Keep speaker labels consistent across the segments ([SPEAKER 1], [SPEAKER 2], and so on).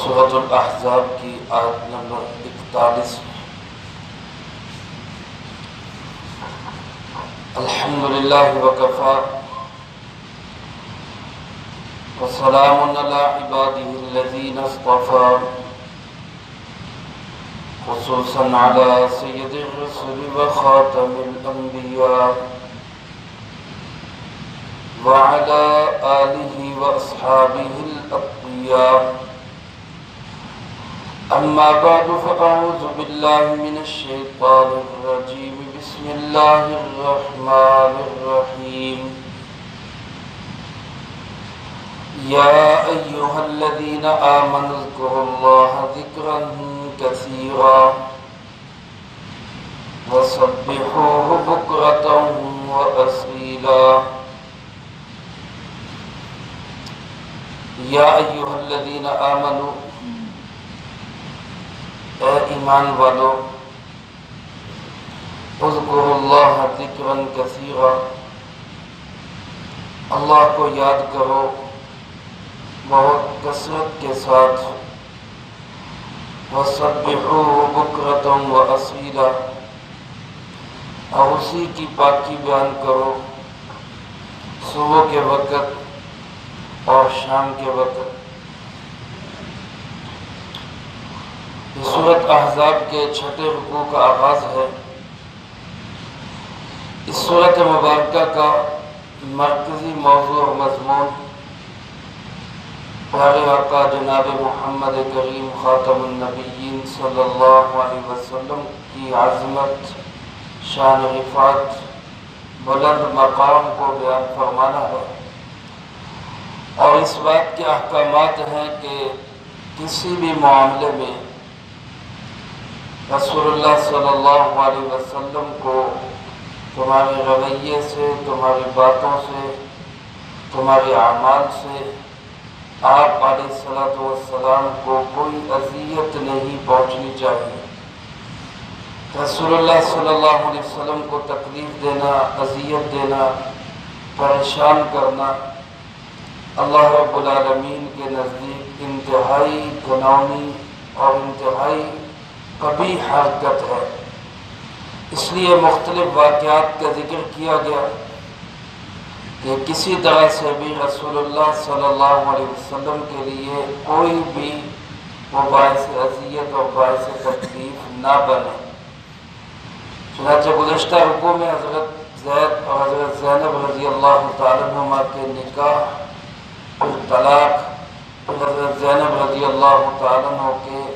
[SPEAKER 1] سورۃ الاحزاب کی آیت نمبر 41۔ الحمدللہ وکفی وسلام علی عبادہ الذین اصطفی، خصوصا علی سید الرسل وخاتم الانبیاء وعلى آلہ واصحابہ الاتقیاء۔ اما بعد فاعوذ باللہ من الشیطان الرجیم، بسم اللہ الرحمن الرحیم۔ یا ایہا الذین آمنوا اذکروا اللہ ذکرا کثیرا وسبحوہ بکرۃ واصیلا۔ یا ایہا الذین آمنوا، اے ایمان والو، اذکروا اللہ ذکرا کثیرا، اللہ کو یاد کرو بہت کثرت کے ساتھ، وسبحوہ بکرۃ واصیلا، اور اسی کی پاکی بیان کرو صبح کے وقت اور شام کے وقت۔ یہ سورۃ احزاب کے چھٹے رکوع کا آغاز ہے۔ اس سورۃ مبارکہ کا مرکزی موضوع اور مضمون پیارے آقا جناب محمد کریم خاتم النبیین صلی اللہ علیہ وسلم کی عظمت، شان رفعت، بلند مقام کو بیان فرمانا ہے، اور اس بات کے احکامات ہیں کہ کسی بھی معاملے میں رسول اللہ صلی اللہ علیہ وسلم کو تمہارے رویے سے، تمہاری باتوں سے، تمہارے اعمال سے آپ علیہ السلام کو کوئی اذیت نہیں پہنچنی چاہیے۔ رسول اللہ صلی اللہ علیہ وسلم کو تکلیف دینا، اذیت دینا، پریشان کرنا اللہ رب العالمین کے نزدیک انتہائی گناہی اور انتہائی قبیح حرکت ہے۔ اس لیے مختلف واقعات کا ذکر کیا گیا کہ کسی طرح سے بھی رسول اللہ صلی اللہ علیہ وسلم کے لیے کوئی بھی وہ باعث اذیت اور باعث تکلیف نہ بنے۔ چنانچہ گزشتہ رکوع میں حضرت زید اور حضرت زینب رضی اللہ تعالیٰ عنہما کے نکاح، پھر طلاق، پھر حضرت زینب رضی اللہ تعالیٰ عنہ کے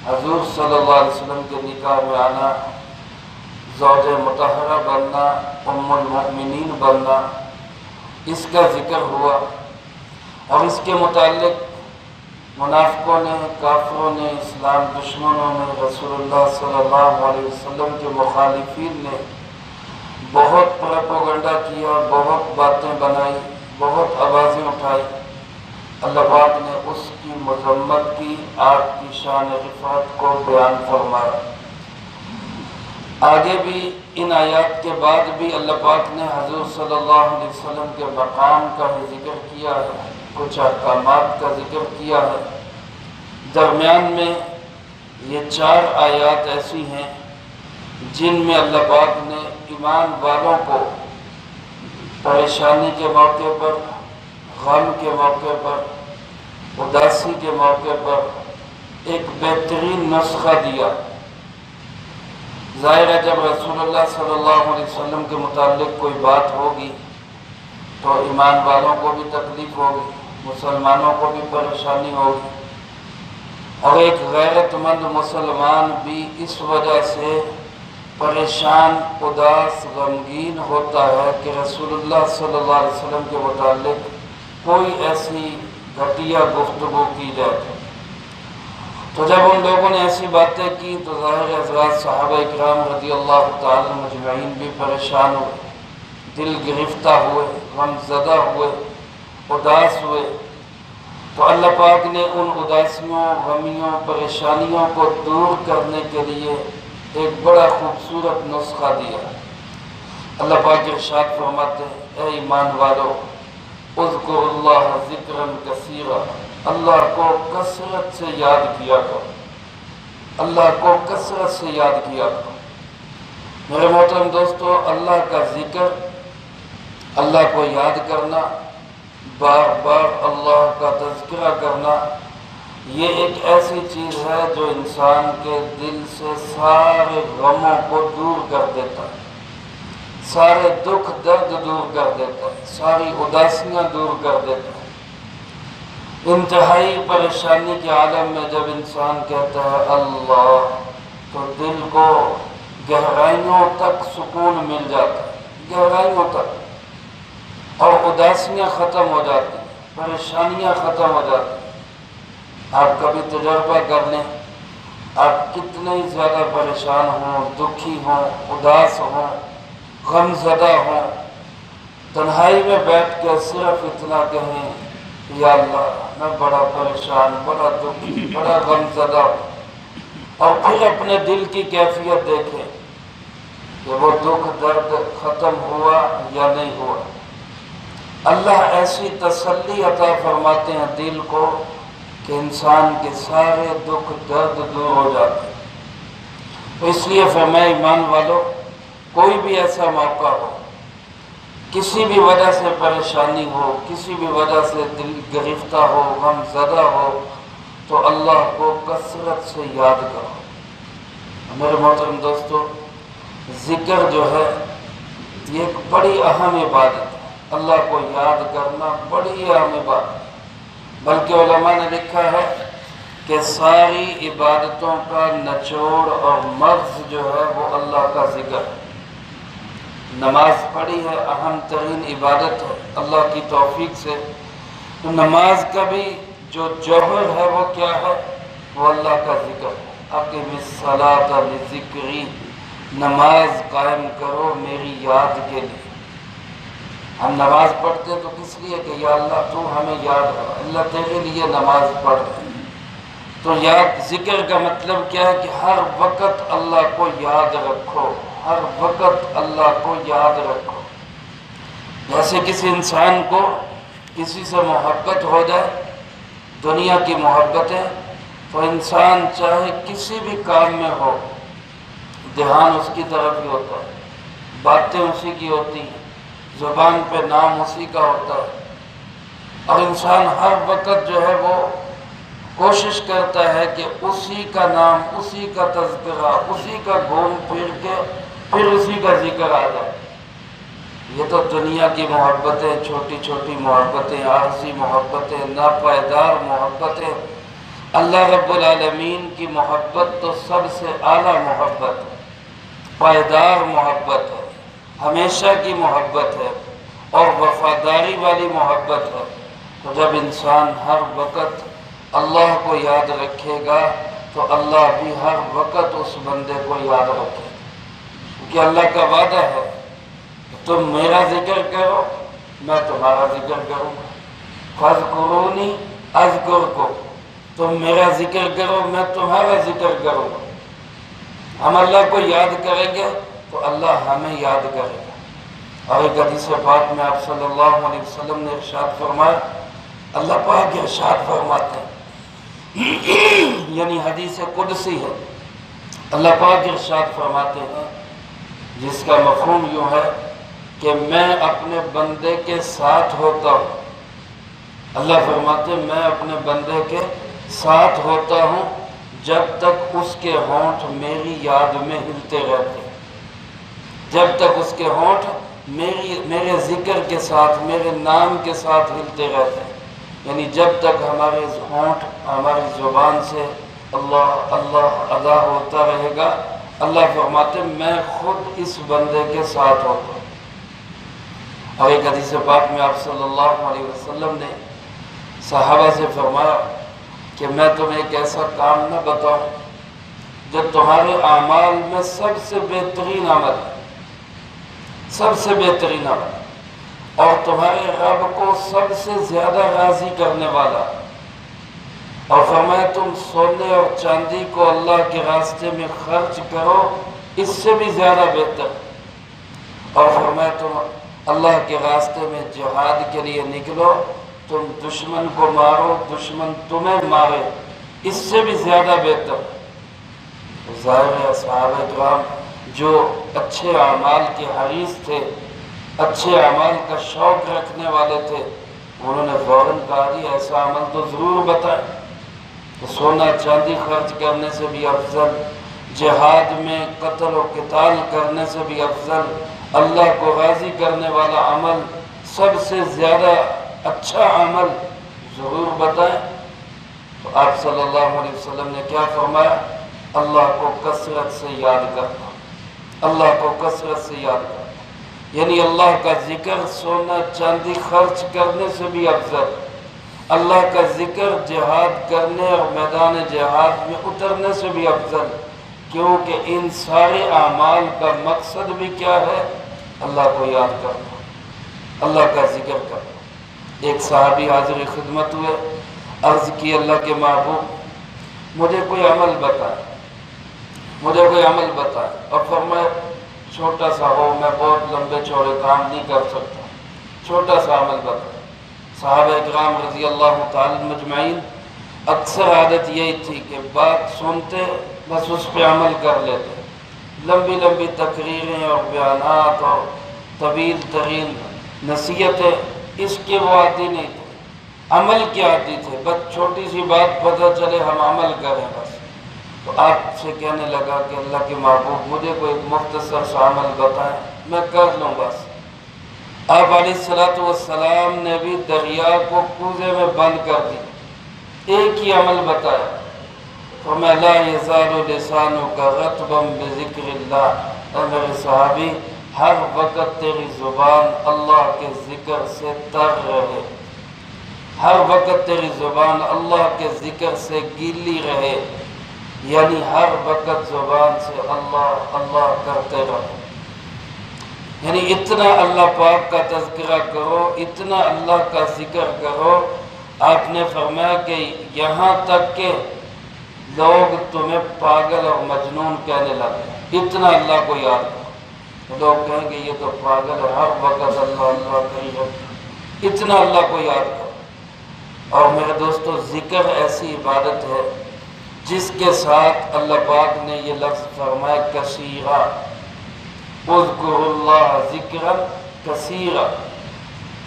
[SPEAKER 1] حضور صلی اللہ علیہ وسلم کے نکاح میں آنا، زوج مطہرہ بننا، ام المؤمنین بننا، اس کا ذکر ہوا، اور اس کے متعلق منافقوں نے، کافروں نے، اسلام دشمنوں نے، رسول اللہ صلی اللہ علیہ وسلم کے مخالفین نے بہت پروپیگنڈا کیا، بہت باتیں بنائی، بہت آوازیں اٹھائی۔ اللہ پاک نے اس کی مذمت کی، آپ کی شان رفعت کو بیان فرمایا۔ آگے بھی ان آیات کے بعد بھی اللہ پاک نے حضور صلی اللہ علیہ وسلم کے مقام کا ذکر کیا ہے، کچھ احکامات کا ذکر کیا ہے۔ درمیان میں یہ 4 آیات ایسی ہیں جن میں اللہ پاک نے ایمان والوں کو پریشانی کے موقع پر، غم کے موقع پر، اداسی کے موقع پر ایک بہترین نسخہ دیا۔ ظاہر ہے جب رسول اللہ صلی اللہ علیہ وسلم کے متعلق کوئی بات ہوگی تو ایمان والوں کو بھی تکلیف ہوگی، مسلمانوں کو بھی پریشانی ہوگی، اور ایک غیرت مند مسلمان بھی اس وجہ سے پریشان، اداس، غمگین ہوتا ہے کہ رسول اللہ صلی اللہ علیہ وسلم کے متعلق کوئی ایسی گھٹیا گفتگو کی جائے۔ تو جب ان لوگوں نے ایسی باتیں کی تو ظاہر حضرات صحابہ کرام رضی اللہ تعالی مجمعین بھی پریشان ہوئے، دل گرفتہ ہوئے، غم زدہ ہوئے، اداس ہوئے۔ تو اللہ پاک نے ان اداسیوں، غمیوں، پریشانیوں کو دور کرنے کے لیے ایک بڑا خوبصورت نسخہ دیا۔ اللہ پاک ارشاد فرماتے ہیں، اے ایمان والو، اذکروا اللہ ذکرا کثیرا، اللہ کو کثرت سے یاد کیا کرو، اللہ کو کثرت سے یاد کیا کرو۔ میرے محترم دوستو، اللہ کا ذکر، اللہ کو یاد کرنا، بار بار اللہ کا تذکرہ کرنا، یہ ایک ایسی چیز ہے جو انسان کے دل سے سارے غموں کو دور کر دیتا ہے، سارے دکھ درد دور کر دیتا ہے، ساری اداسیاں دور کر دیتا ہے۔ انتہائی پریشانی کے عالم میں جب انسان کہتا ہے اللہ، تو دل کو گہرائیوں تک سکون مل جاتا ہے، گہرائیوں تک، اور اداسیاں ختم ہو جاتی ہیں، پریشانیاں ختم ہو جاتی ہیں۔ آپ کبھی تجربہ کر لیں، آپ کتنے ہی زیادہ پریشان ہوں، دکھی ہوں، اداس ہوں، غم زدہ ہوں، تنہائی میں بیٹھ کے صرف اتنا کہیں یا اللہ میں بڑا پریشان، بڑا دکھی، بڑا غم زدہ ہوں، اور پھر اپنے دل کی کیفیت دیکھیں کہ وہ دکھ درد ختم ہوا یا نہیں ہوا۔ اللہ ایسی تسلی عطا فرماتے ہیں دل کو کہ انسان کے سارے دکھ درد دور ہو جاتے ہیں۔ تو اس لیے فرمائے ایمان والو، کوئی بھی ایسا موقع ہو، کسی بھی وجہ سے پریشانی ہو، کسی بھی وجہ سے دل گرفتہ ہو، غم زدہ ہو، تو اللہ کو کثرت سے یاد کرو۔ میرے محترم دوستو، ذکر جو ہے یہ ایک بڑی اہم عبادت ہے، اللہ کو یاد کرنا بڑی اہم عبادت ہے۔ بلکہ علماء نے لکھا ہے کہ ساری عبادتوں کا نچوڑ اور مغز جو ہے وہ اللہ کا ذکر ہے۔ نماز پڑھی ہے، اہم ترین عبادت ہے اللہ کی توفیق سے، تو نماز کا بھی جو جوہر ہے وہ کیا ہے؟ وہ اللہ کا ذکر ہے۔ اقم الصلاۃ لذکری، نماز قائم کرو میری یاد کے لیے۔ ہم نماز پڑھتے تو کس لیے کہ یا اللہ تو ہمیں یاد ہے، اللہ تیرے لیے نماز پڑھ رہے ہیں۔ تو یاد، ذکر کا مطلب کیا ہے کہ ہر وقت اللہ کو یاد رکھو، ہر وقت اللہ کو یاد رکھو۔ جیسے کسی انسان کو کسی سے محبت ہو جائے، دنیا کی محبتیں، تو انسان چاہے کسی بھی کام میں ہو، دھیان اس کی طرف ہی ہوتا ہے، باتیں اسی کی ہوتی ہیں، زبان پہ نام اسی کا ہوتا ہے، اور انسان ہر وقت جو ہے وہ کوشش کرتا ہے کہ اسی کا نام، اسی کا تذکرہ، اسی کا گھوم پھر کے پھر اسی کا ذکر آ جائے۔ یہ تو دنیا کی محبتیں، چھوٹی چھوٹی محبتیں، عارضی محبتیں، ناپائیدار محبتیں۔ اللہ رب العالمین کی محبت تو سب سے اعلیٰ محبت ہے، پائیدار محبت ہے، ہمیشہ کی محبت ہے، اور وفاداری والی محبت ہے۔ تو جب انسان ہر وقت اللہ کو یاد رکھے گا تو اللہ بھی ہر وقت اس بندے کو یاد رکھے گا، کیونکہ اللہ کا وعدہ ہے تم میرا ذکر کرو میں تمہارا ذکر کروں گا، فاذکرونی اذکرکم، تم میرا ذکر کرو میں تمہارا ذکر کروں گا۔ ہم اللہ کو یاد کریں گے تو اللہ ہمیں یاد کرے گا۔ اور ایک حدیث پاک میں آپ صلی اللہ علیہ وسلم نے ارشاد فرمایا، اللہ پاک ارشاد فرماتے ہیں، یعنی حدیث قدسی ہے، اللہ پاک ارشاد فرماتے ہیں جس کا مفہوم یوں ہے کہ میں اپنے بندے کے ساتھ ہوتا ہوں۔ اللہ فرماتے ہیں میں اپنے بندے کے ساتھ ہوتا ہوں جب تک اس کے ہونٹ میری یاد میں ہلتے رہتے ہیں، جب تک اس کے ہونٹ میرے ذکر کے ساتھ، میرے نام کے ساتھ ہلتے رہتے ہیں، یعنی جب تک ہمارے ہونٹ، ہماری زبان سے اللہ اللہ ادا ہوتا رہے گا، اللہ فرماتے ہیں میں خود اس بندے کے ساتھ ہوتا ہوں۔ اور ایک حدیث پاک میں آپ صلی اللہ علیہ وسلم نے صحابہ سے فرمایا کہ میں تمہیں ایک ایسا کام نہ بتاؤں جو تمہارے اعمال میں سب سے بہترین عمل ہے، سب سے بہترین عمل، اور تمہارے رب کو سب سے زیادہ راضی کرنے والا، اور فرمایا تم سونے اور چاندی کو اللہ کے راستے میں خرچ کرو اس سے بھی زیادہ بہتر، اور فرمایا تم اللہ کے راستے میں جہاد کے لیے نکلو تم دشمن کو مارو، دشمن تمہیں مارے، اس سے بھی زیادہ بہتر۔ ظاہر ہے صحابہ کرام جو اچھے اعمال کے حریص تھے، اچھے اعمال کا شوق رکھنے والے تھے، انہوں نے فوراً کہا جی ایسا عمل تو ضرور بتائیں کہ سونا چاندی خرچ کرنے سے بھی افضل، جہاد میں قتل و قتال کرنے سے بھی افضل، اللہ کو راضی کرنے والا عمل، سب سے زیادہ اچھا عمل ضرور بتائیں۔ تو آپ صلی اللہ علیہ وسلم نے کیا فرمایا؟ اللہ کو کثرت سے یاد کرنا، اللہ کو کثرت سے یاد کرنا، یعنی اللہ کا ذکر سونا چاندی خرچ کرنے سے بھی افضل، اللہ کا ذکر جہاد کرنے اور میدان جہاد میں اترنے سے بھی افضل، کیونکہ ان سارے اعمال کا مقصد بھی کیا ہے؟ اللہ کو یاد کرنا، اللہ کا ذکر کرنا۔ ایک صحابی حاضر خدمت ہوئے، عرض کی اللہ کے محبوب مجھے کوئی عمل بتائے، مجھے کوئی عمل بتائے، اور فرمائے چھوٹا سا ہو، میں بہت لمبے چوڑے کام نہیں کر سکتا، چھوٹا سا عمل بتائے۔ صحابہ اکرام رضی اللہ تعالی مجمعین اکثر عادت یہی تھی کہ بات سنتے بس اس پہ عمل کر لیتے، لمبی لمبی تقریریں اور بیانات اور طویل ترین نصیحتیں اس کے وہ عادی نہیں تھے، عمل کے عادی تھے، بس چھوٹی سی بات پتہ چلے ہم عمل کریں بس۔ تو آپ سے کہنے لگا کہ اللہ کے محبوب مجھے کوئی مختصر سا عمل بتائیں، میں کر لوں بس۔ آپ علیہ السلام نے بھی دریا کو کوزے میں بند کر دی، ایک ہی عمل بتایا، فَمَا لَا يَزَالُ لِسَانُكَ رَطْبًا بِذِكْرِ اللَّهِ، اے میرے صحابی ہر وقت تیری زبان اللہ کے ذکر سے تر رہے، ہر وقت تیری زبان اللہ کے ذکر سے گیلی رہے، یعنی ہر وقت زبان سے اللہ اللہ کرتے رہو، یعنی اتنا اللہ پاک کا تذکرہ کرو، اتنا اللہ کا ذکر کرو۔ آپ نے فرمایا کہ یہاں تک کہ لوگ تمہیں پاگل اور مجنون کہنے لگے، اتنا اللہ کو یاد کرو۔ لوگ کہیں گے یہ تو پاگل ہے، ہر وقت اللہ اللہ کری رہے، اتنا اللہ کو یاد کرو۔ اور میرے دوستو ذکر ایسی عبادت ہے جس کے ساتھ اللہ پاک نے یہ لفظ فرمایا کثیرا، اذکروا اللہ ذکرا کثیرا،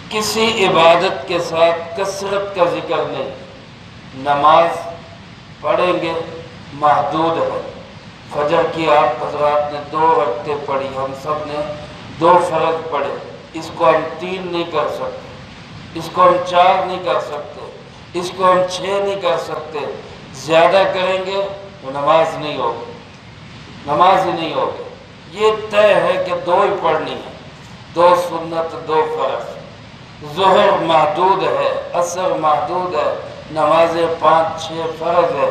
[SPEAKER 1] کسی عبادت کے ساتھ کثرت کا ذکر نہیں۔ نماز پڑھیں گے محدود ہے، فجر کی آپ حضرات نے 2 رکعتیں پڑھی، ہم سب نے 2 فرض پڑھے، اس کو ہم 3 نہیں کر سکتے، اس کو ہم 4 نہیں کر سکتے، اس کو ہم 6 نہیں کر سکتے، زیادہ کریں گے تو نماز نہیں ہوگی، نماز ہی نہیں ہوگی۔ یہ طے ہے کہ 2 ہی پڑھنی ہے، 2 سنت 2 فرض۔ ظہر محدود ہے، عصر محدود ہے، نمازیں 5-6 فرض ہے،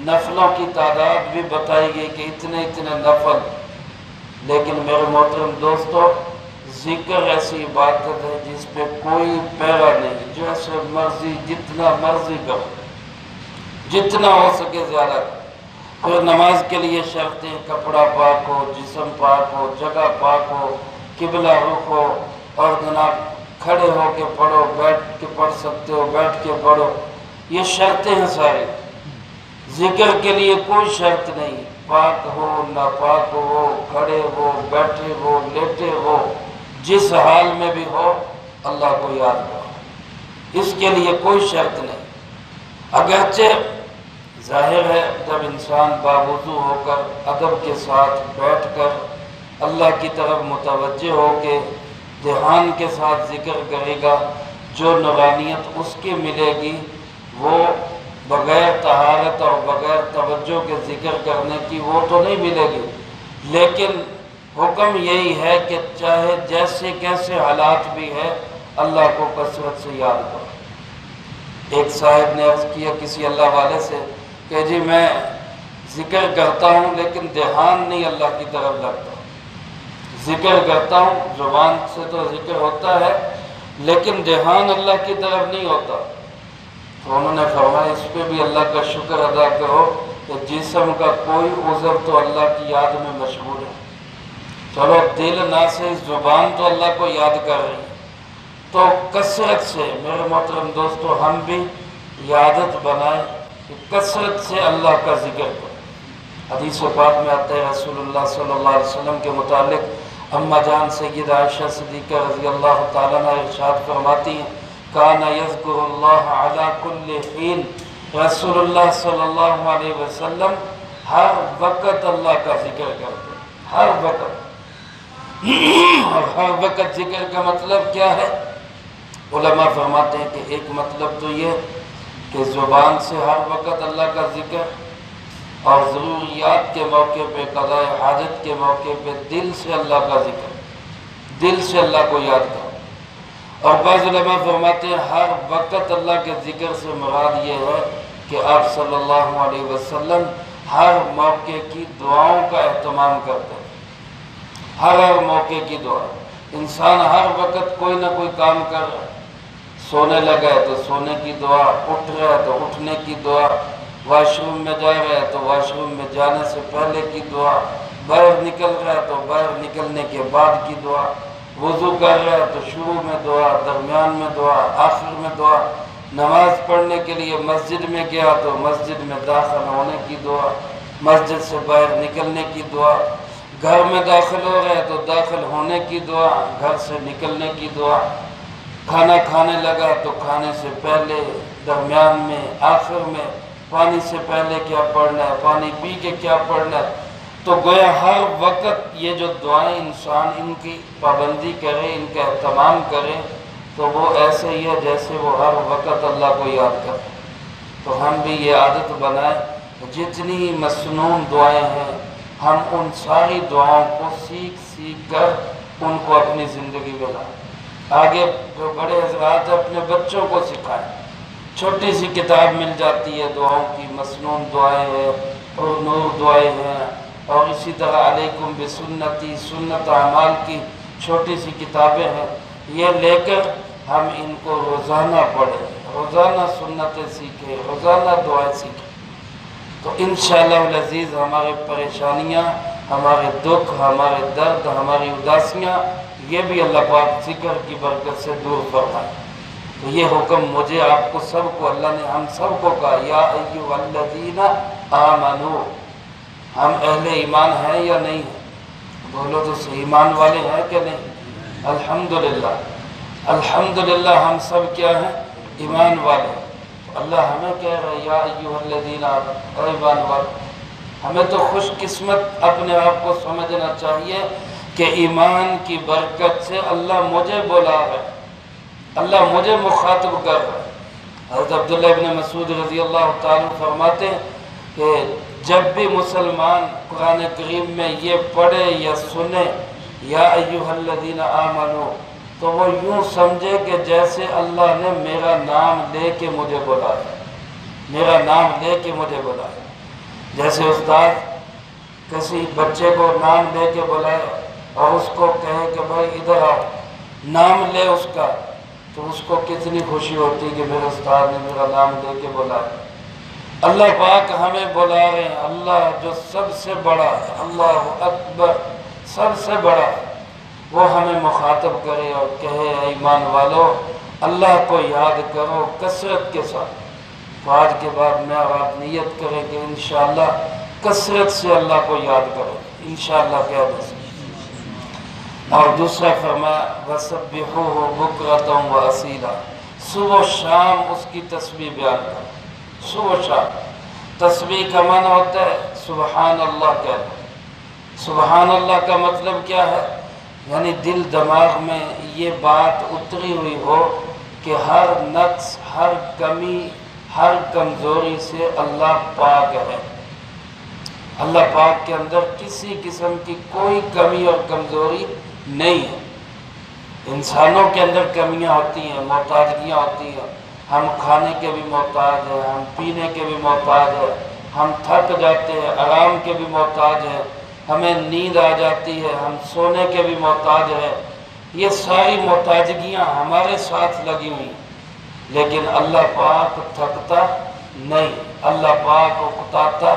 [SPEAKER 1] نفلوں کی تعداد بھی بتائی گئی کہ اتنے اتنے نفل۔ لیکن میرے محترم دوستو ذکر ایسی عبادت ہے جس پہ کوئی پیرا نہیں، جیسے مرضی جتنا مرضی کرو، جتنا ہو سکے زیادہ کرو۔ پھر نماز کے لیے شرطیں، کپڑا پاک ہو، جسم پاک ہو، جگہ پاک ہو، قبلہ رخ ہو، اور جناب کھڑے ہو کے پڑھو، بیٹھ کے پڑھ سکتے ہو بیٹھ کے پڑھو، یہ شرطیں ہیں ساری۔ ذکر کے لیے کوئی شرط نہیں، پاک ہو ناپاک ہو، کھڑے ہو بیٹھے ہو لیٹے ہو، جس حال میں بھی ہو اللہ کو یاد کرو، اس کے لیے کوئی شرط نہیں۔ اگرچہ ظاہر ہے جب انسان باوضو ہو کر ادب کے ساتھ بیٹھ کر اللہ کی طرف متوجہ ہو کے دھیان کے ساتھ ذکر کرے گا، جو نورانیت اس کی ملے گی وہ بغیر طہارت اور بغیر توجہ کے ذکر کرنے کی وہ تو نہیں ملے گی۔ لیکن حکم یہی ہے کہ چاہے جیسے کیسے حالات بھی ہے اللہ کو کثرت سے یاد کرو۔ ایک صاحب نے عرض کیا کسی اللہ والے سے کہ جی میں ذکر کرتا ہوں لیکن دھیان نہیں اللہ کی طرف لگتا، ذکر کرتا ہوں زبان سے تو ذکر ہوتا ہے لیکن دھیان اللہ کی طرف نہیں ہوتا۔ تو انہوں نے فرمایا اس پہ بھی اللہ کا شکر ادا کرو کہ جسم کا کوئی عضو تو اللہ کی یاد میں مشغول ہے، چلو دل نہ سے زبان تو اللہ کو یاد کر رہی ہے، تو کثرت سے میرے محترم دوستو ہم بھی یہ عادت بنائیں کہ کثرت سے اللہ کا ذکر کریں۔ حدیث پاک میں آتا ہے رسول اللہ صلی اللہ علیہ وسلم کے متعلق اماں جان سید عائشہ صدیقہ رضی اللہ تعالیٰ عنہ ارشاد فرماتی ہیں کان یذکر اللہ علی کل حین، رسول اللہ صلی اللہ علیہ وسلم ہر وقت اللہ کا ذکر کرتے ہیں، ہر وقت۔ اور ہر وقت ذکر کا مطلب کیا ہے؟ علماء فرماتے ہیں کہ ایک مطلب تو یہ کہ زبان سے ہر وقت اللہ کا ذکر، اور ضروریات کے موقع پہ، قضاء حاجت کے موقع پہ دل سے اللہ کا ذکر، دل سے اللہ کو یاد کرو۔ اور بعض علماء فرماتے ہیں ہر وقت اللہ کے ذکر سے مراد یہ ہے کہ آپ صلی اللہ علیہ وسلم ہر موقع کی دعاؤں کا اہتمام کرتے ہیں، ہر موقع کی دعا۔ انسان ہر وقت کوئی نہ کوئی کام کر رہا ہے، سونے لگا ہے تو سونے کی دعا، اٹھ رہا ہے تو اٹھنے کی دعا، واش روم میں جا رہا ہے تو واش روم میں جانے سے پہلے کی دعا، باہر نکل رہا ہے تو باہر نکلنے کے بعد کی دعا، وضو کر رہا ہے تو شروع میں دعا، درمیان میں دعا، آخر میں دعا، نماز پڑھنے کے لیے مسجد میں گیا تو مسجد میں داخل ہونے کی دعا، مسجد سے باہر نکلنے کی دعا، گھر میں داخل ہو رہا ہے تو داخل ہونے کی دعا، گھر سے نکلنے کی دعا، کھانا کھانے لگا تو کھانے سے پہلے، درمیان میں، آخر میں، پانی سے پہلے کیا پڑھنا ہے، پانی پی کے کیا پڑھنا ہے۔ تو گویا ہر وقت یہ جو دعائیں انسان ان کی پابندی کرے، ان کا اہتمام کرے، تو وہ ایسے ہی ہے جیسے وہ ہر وقت اللہ کو یاد کرے۔ تو ہم بھی یہ عادت بنائیں، جتنی مسنون دعائیں ہیں ہم ان ساری دعاؤں کو سیکھ کر ان کو اپنی زندگی میں لائیں۔ آگے جو بڑے حضرات ہیں اپنے بچوں کو سکھائیں۔ چھوٹی سی کتاب مل جاتی ہے دعاؤں کی، مسنون دعائیں ہیں اور نور دعائیں ہیں، اور اسی طرح علیکم بسنتی، سنت اعمال کی چھوٹی سی کتابیں ہیں۔ یہ لے کر ہم ان کو روزانہ پڑھیں، روزانہ سنتیں سیکھیں، روزانہ دعائیں سیکھیں، تو انشاءاللہ العزیز ہمارے پریشانیاں، ہمارے دکھ، ہمارے درد، ہماری اداسیاں یہ بھی اللہ پاک ذکر کی برکت سے دور فرمائے۔ تو یہ حکم مجھے، آپ کو، سب کو اللہ نے ہم سب کو کہا یا ایھا الذین آمنو۔ ہم اہل ایمان ہیں یا نہیں ہیں؟ بولو تو صحیح، ایمان والے ہیں کہ نہیں؟ الحمدللہ، الحمدللہ ہم سب کیا ہیں؟ ایمان والے ہیں۔ اللہ ہمیں کہہ رہا ہے یا ایھا الذین آمنو، اے ایمان والے۔ ہمیں تو خوش قسمت اپنے آپ کو سمجھنا چاہیے کہ ایمان کی برکت سے اللہ مجھے بلا رہا ہے، اللہ مجھے مخاطب کر رہا ہے۔ حضرت عبداللہ ابن مسعود رضی اللہ تعالیٰ فرماتے ہیں کہ جب بھی مسلمان قرآن کریم میں یہ پڑھے یا سنے یا ایھا الذین آمنو، تو وہ یوں سمجھے کہ جیسے اللہ نے میرا نام لے کے مجھے بلایا، میرا نام لے کے مجھے بلایا۔ جیسے استاد کسی بچے کو نام لے کے بلائے اور اس کو کہے کہ بھائی ادھر آؤ، نام لے اس کا، تو اس کو کتنی خوشی ہوتی کہ میرے استاد نے میرا نام لے کے بلایا۔ اللہ پاک ہمیں بلا رہے ہیں، اللہ جو سب سے بڑا ہے، اللہ اکبر، سب سے بڑا ہے، وہ ہمیں مخاطب کرے اور کہے اے ایمان والو اللہ کو یاد کرو کثرت کے ساتھ۔ تو آج کے بعد میں اور آپ نیت کریں کہ انشاءاللہ کثرت سے اللہ کو یاد کریں، انشاءاللہ کہہ دیں۔ اور دوسرا فرمایا وَسَبِّحُوهُ بُكْرَةً وَأَصِيلًا، صبح و شام اس کی تسبیح بیان کریں، صبح و شام۔ تسبیح کا معنی ہوتا ہے سبحان اللہ کہنا۔ سبحان اللہ کا مطلب کیا ہے؟ یعنی دل دماغ میں یہ بات اتری ہوئی ہو کہ ہر نقص، ہر کمی، ہر کمزوری سے اللہ پاک ہے، اللہ پاک کے اندر کسی قسم کی کوئی کمی اور کمزوری نہیں ہے۔ انسانوں کے اندر کمیاں ہوتی ہیں، محتاجگیاں ہوتی ہیں، ہم کھانے کے بھی محتاج ہیں، ہم پینے کے بھی محتاج ہیں، ہم تھک جاتے ہیں، آرام کے بھی محتاج ہیں، ہمیں نیند آ جاتی ہے، ہم سونے کے بھی محتاج ہیں۔ یہ ساری محتاجگیاں ہمارے ساتھ لگی ہوئی ہیں، لیکن اللہ پاک تھکتا نہیں، اللہ پاک کو اکتاتا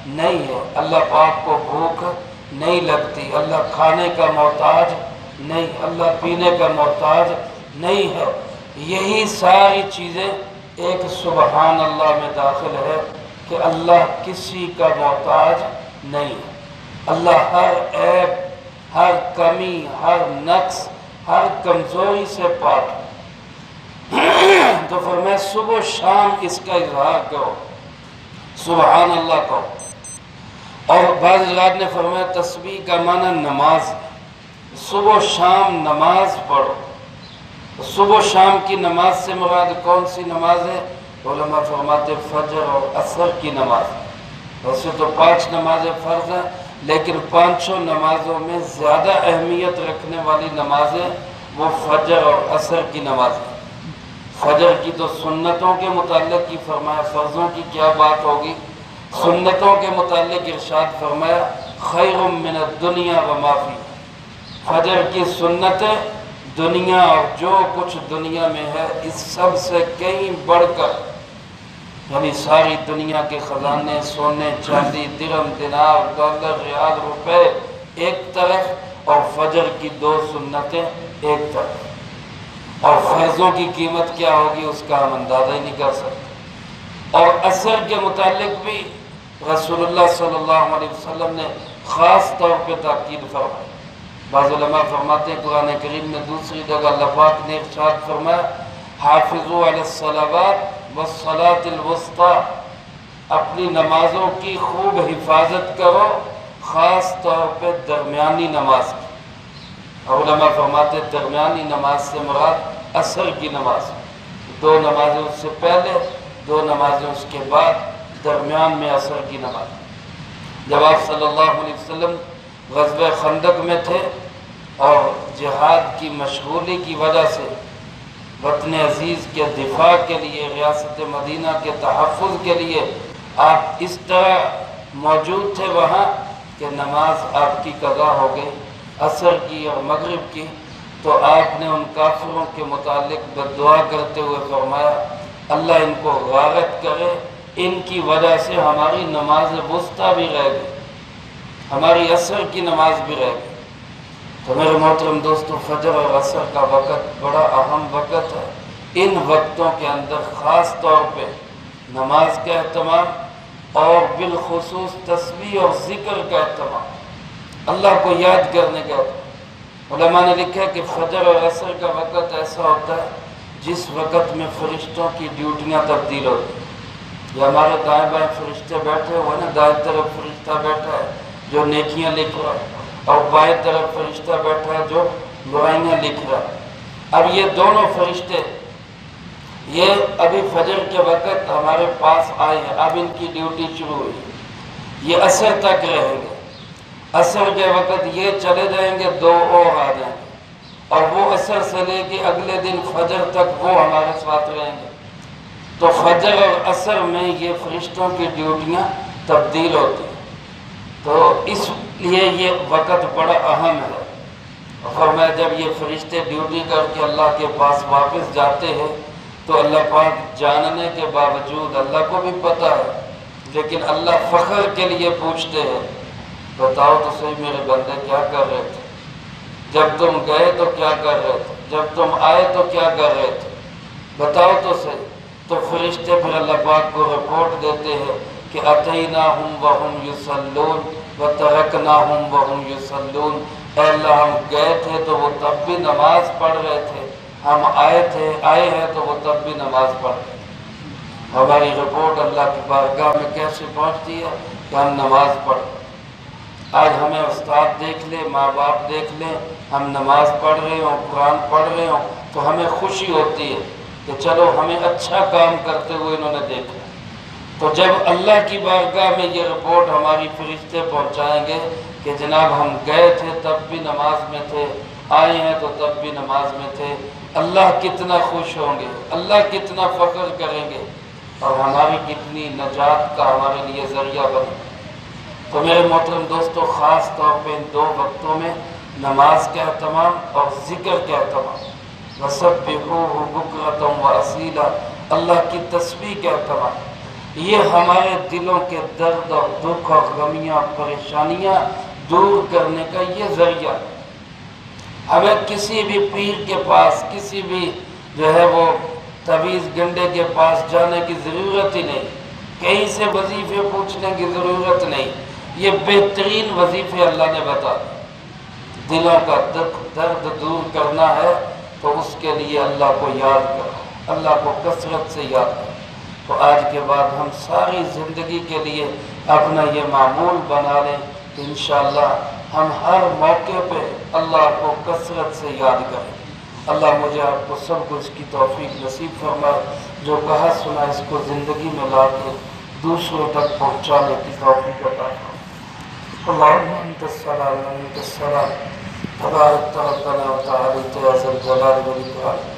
[SPEAKER 1] نہیں ہے، اللہ پاک کو بھوک نہیں لگتی، اللہ کھانے کا محتاج نہیں، اللہ پینے کا محتاج نہیں ہے۔ یہی ساری چیزیں ایک سبحان اللہ میں داخل ہے کہ اللہ کسی کا محتاج نہیں ہے۔ اللہ ہر عیب، ہر کمی، ہر نقص، ہر کمزوری سے پاک ہے۔ تو فرمایا صبح و شام اس کا اظہار کرو، سبحان اللہ کہو۔ اور بعض حضرات نے فرمایا تسبیح کا معنی نماز ہے، صبح و شام نماز پڑھو۔ صبح و شام کی نماز سے مراد کون سی نماز ہے؟ علماء فرماتے فجر اور عصر کی نماز۔ ویسے تو 5 نمازیں فرض ہیں، لیکن 5 نمازوں میں زیادہ اہمیت رکھنے والی نمازیں وہ فجر اور عصر کی نماز ہیں۔ فجر کی تو سنتوں کے متعلق کی فرمایا، فرضوں کی کیا بات ہوگی۔ سنتوں کے متعلق ارشاد فرمایا خیر من الدنیا وما فیہا۔ فجر کی سنتیں دنیا اور جو کچھ دنیا میں ہے اس سب سے کہیں بڑھ کر، یعنی ساری دنیا کے خزانے، سونے چاندی، درہم دینار ڈالر ریال روپے ایک طرف، اور فجر کی 2 سنتیں ایک طرف۔ اور فرضوں کی قیمت کیا ہوگی اس کا ہم اندازہ ہی نہیں کر سکتے۔ اور عصر کے متعلق بھی رسول اللہ صلی اللہ علیہ وسلم نے خاص طور پہ تاکید فرمائی۔ بعض علماء فرماتے ہیں قرآن کریم میں دوسری جگہ اللہ پاک نے ارشاد فرمایا حافظوا علی الصلوات والصلاة الوسطیٰ، اپنی نمازوں کی خوب حفاظت کرو، خاص طور پہ درمیانی نماز کی۔ اور علماء فرماتے ہیں درمیانی نماز سے مراد عصر کی نماز، 2 نمازیں اس سے پہلے، 2 نمازیں اس کے بعد، درمیان میں عصر کی نماز۔ جب آپ صلی اللہ علیہ وسلم غزوہ خندق میں تھے اور جہاد کی مشغولی کی وجہ سے وطن عزیز کے دفاع کے لیے، ریاست مدینہ کے تحفظ کے لیے آپ اس طرح موجود تھے وہاں کہ نماز آپ کی قضا ہو گئی عصر کی اور مغرب کی، تو آپ نے ان کافروں کے متعلق بددعا کرتے ہوئے فرمایا اللہ ان کو غارت کرے، ان کی وجہ سے ہماری نماز وسطیٰ بھی رہ گئی، ہماری عصر کی نماز بھی رہ گئی۔ تو میرے محترم دوستو، فجر اور عصر کا وقت بڑا اہم وقت ہے۔ ان وقتوں کے اندر خاص طور پہ نماز کا اہتمام اور بالخصوص تسبیح اور ذکر کا اہتمام، اللہ کو یاد کرنے کا اہتمام۔ علماء نے لکھا ہے کہ فجر اور عصر کا وقت ایسا ہوتا ہے جس وقت میں فرشتوں کی ڈیوٹیاں تبدیل ہوتی ہیں۔ یہ ہمارے دائیں بائیں فرشتے بیٹھے ہوئے ہیں نا، دائیں طرف فرشتہ بیٹھا ہے جو نیکیاں لکھ رہا ہے، اور بائیں طرف فرشتہ بیٹھا ہے جو برائیاں لکھ رہا ہے۔ اب یہ دونوں فرشتے یہ ابھی فجر کے وقت ہمارے پاس آئے ہیں، اب ان کی ڈیوٹی شروع ہوئی، یہ عصر تک رہیں گے۔ عصر کے وقت یہ چلے جائیں گے، 2 اور آ جائیں گے، اور وہ عصر سے لے کے اگلے دن فجر تک وہ ہمارے ساتھ رہیں گے۔ تو فجر اور عصر میں یہ فرشتوں کی ڈیوٹیاں تبدیل ہوتی ہیں، تو اس لیے یہ وقت بڑا اہم ہے۔ فرمایا جب یہ فرشتے ڈیوٹی کر کے اللہ کے پاس واپس جاتے ہیں تو اللہ پاک جاننے کے باوجود، اللہ کو بھی پتہ ہے لیکن اللہ فخر کے لیے پوچھتے ہیں بتاؤ تو صحیح میرے بندے کیا کر رہے تھے، جب تم گئے تو کیا کر رہے تھے، جب تم آئے تو کیا کر رہے تھے، بتاؤ تو صحیح۔ تو فرشتے پھر اللہ پاک کو رپورٹ دیتے ہیں کہ اتیناہم وہم یصلون وترکناہم وہم یصلون، اے اللہ ہم گئے تھے تو وہ تب بھی نماز پڑھ رہے تھے، ہم آئے ہیں تو وہ تب بھی نماز پڑھ رہے تھے۔ ہماری رپورٹ اللہ کی بارگاہ میں کیسے پہنچتی ہے کہ ہم نماز پڑھ رہے ہیں۔ آج ہمیں استاد دیکھ لیں، ماں باپ دیکھ لیں، ہم نماز پڑھ رہے ہوں، قرآن پڑھ رہے ہوں تو ہمیں خوشی ہوتی ہے کہ چلو ہمیں اچھا کام کرتے ہوئے انہوں نے دیکھا۔ تو جب اللہ کی بارگاہ میں یہ رپورٹ ہماری فرشتے پہنچائیں گے کہ جناب ہم گئے تھے تب بھی نماز میں تھے، آئے ہیں تو تب بھی نماز میں تھے، اللہ کتنا خوش ہوں گے، اللہ کتنا فخر کریں گے، اور ہماری کتنی نجات کا ہمارے لیے ذریعہ بنے۔ تو میرے محترم دوستو، خاص طور پہ ان 2 وقتوں میں نماز کا اہتمام اور ذکر کا اہتمام، وَسَبِّحُوهُ بُكْرَةً وَأَصِيلًا، اللہ کی تسبیح کا اہتمام، یہ ہمارے دلوں کے درد اور دکھ اور غمیاں پریشانیاں دور کرنے کا یہ ذریعہ۔ ہمیں کسی بھی پیر کے پاس، کسی بھی جو ہے وہ تعویذ گنڈے کے پاس جانے کی ضرورت ہی نہیں، کہیں سے وظیفے پوچھنے کی ضرورت نہیں۔ یہ بہترین وظیفے اللہ نے بتا دی۔ دلوں کا درد دور کرنا ہے تو اس کے لیے اللہ کو یاد کرو، اللہ کو کثرت سے یاد کرو۔ تو آج کے بعد ہم ساری زندگی کے لیے اپنا یہ معمول بنا لیں کہ انشاءاللہ ہم ہر موقع پہ اللہ کو کثرت سے یاد کریں۔ اللہ مجھے آپ کو سب کچھ کی توفیق نصیب فرمائے، جو کہا سنا اس کو زندگی میں لا کے دوسروں تک پہنچانے کی توفیق عطا فرمائے۔ اللہم انت السلام انت السلام تبارک ربنا وتعالیٰ یا ذا الجلال والاکرام۔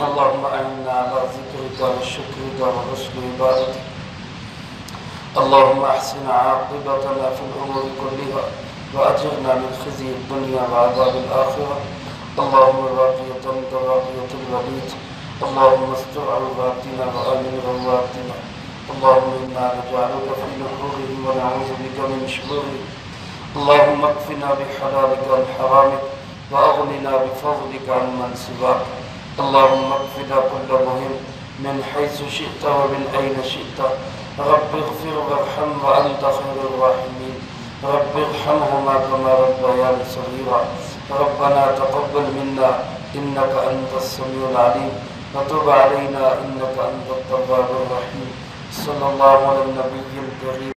[SPEAKER 1] اللهم أعنا على ذكرك وشكرك وحسن عبادتك۔ اللهم أحسن عاقبتنا في الأمور كلها وأجرنا من خزي الدنيا وعذاب الآخرة۔ اللهم راقية كراقية الوليد، اللهم استر عوراتنا وآمن رواتنا، اللهم إنا نجعلك في نحورهم ونعوذ بك من شرورهم، اللهم اكفنا بحلالك عن حرامك وأغننا بفضلك عن من سواك، اللهم اكفنا كل مهم من حيث شئت ومن أين شئت، رب اغفر وارحم وأنت خير الراحمين، رب ارحمهما كما ربياني صغيرا، ربنا تقبل منا إنك أنت السميع العليم وتب علينا إنك أنت التواب الرحيم، صلى الله على النبي الكريم۔